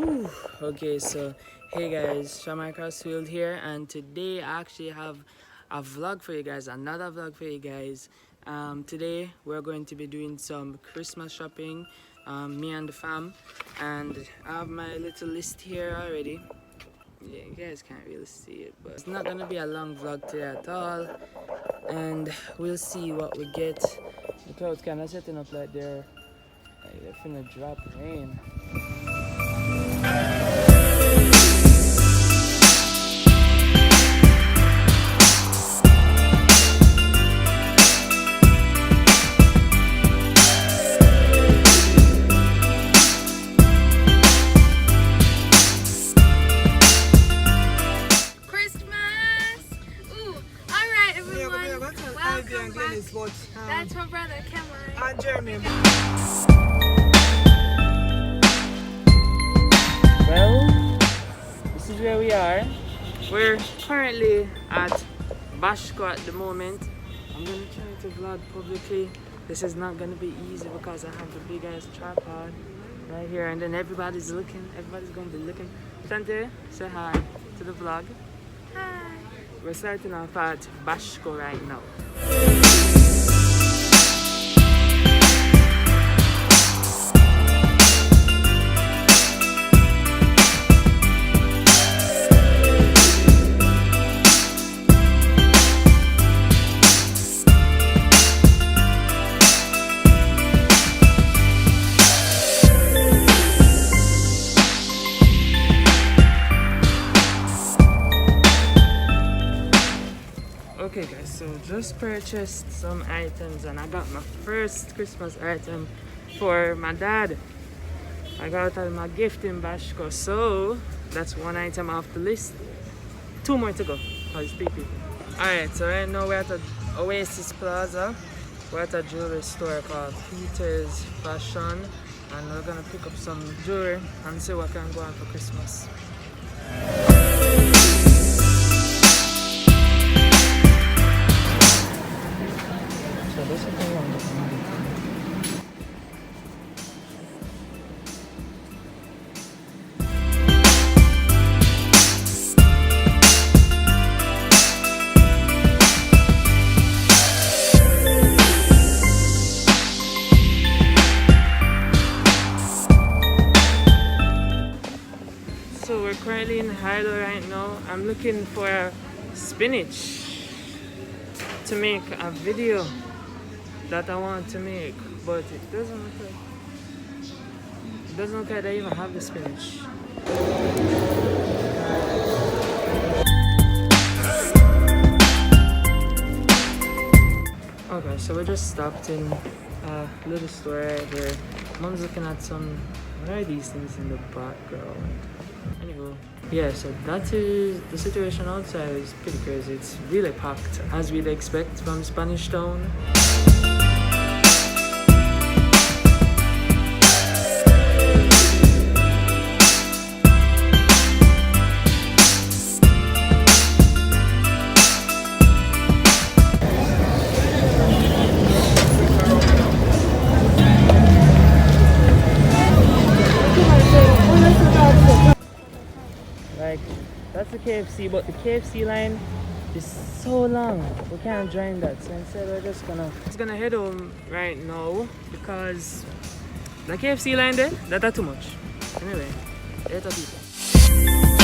Whew. Okay, so hey guys, Jamaica here, and today I actually have a vlog for you guys, another vlog for you guys. Today we're going to be doing some Christmas shopping, me and the fam, and I have my little list here already. Yeah, you guys can't really see it, but it's not gonna be a long vlog today at all, and we'll see what we get. The clouds kind of setting up like they're finna drop rain. That's my brother, Cameron. And Jeremy. Well, this is where we are. We're currently at Bashko at the moment. I'm gonna try to vlog publicly. This is not gonna be easy because I have the big ass tripod right here, and then everybody's looking. Everybody's gonna be looking. Shante, say hi to the vlog. Hi. We're starting off at Bashko right now. Okay guys, so just purchased some items and I got my first Christmas item for my dad. I got my gift in Bashko, so that's one item off the list. Two more to go, because it's 3 people. Alright, so right now we're at the Oasis Plaza. We're at a jewelry store called Peter's Fashion, and we're gonna pick up some jewelry and see what can go on for Christmas. So we're currently in Hilo right now. I'm looking for spinach to make a video that I want to make, but it doesn't look like they even have the spinach. Okay, so we just stopped in a little store right here. Mom's looking at some, what are these things in the background? Anyway, yeah, so that is the situation outside. Is pretty crazy. It's really packed, as we'd expect from Spanish Town. Like, that's the KFC, but the KFC line is so long. We can't join that, so instead we're just gonna head home right now because the KFC line there, that's too much. Anyway, later people.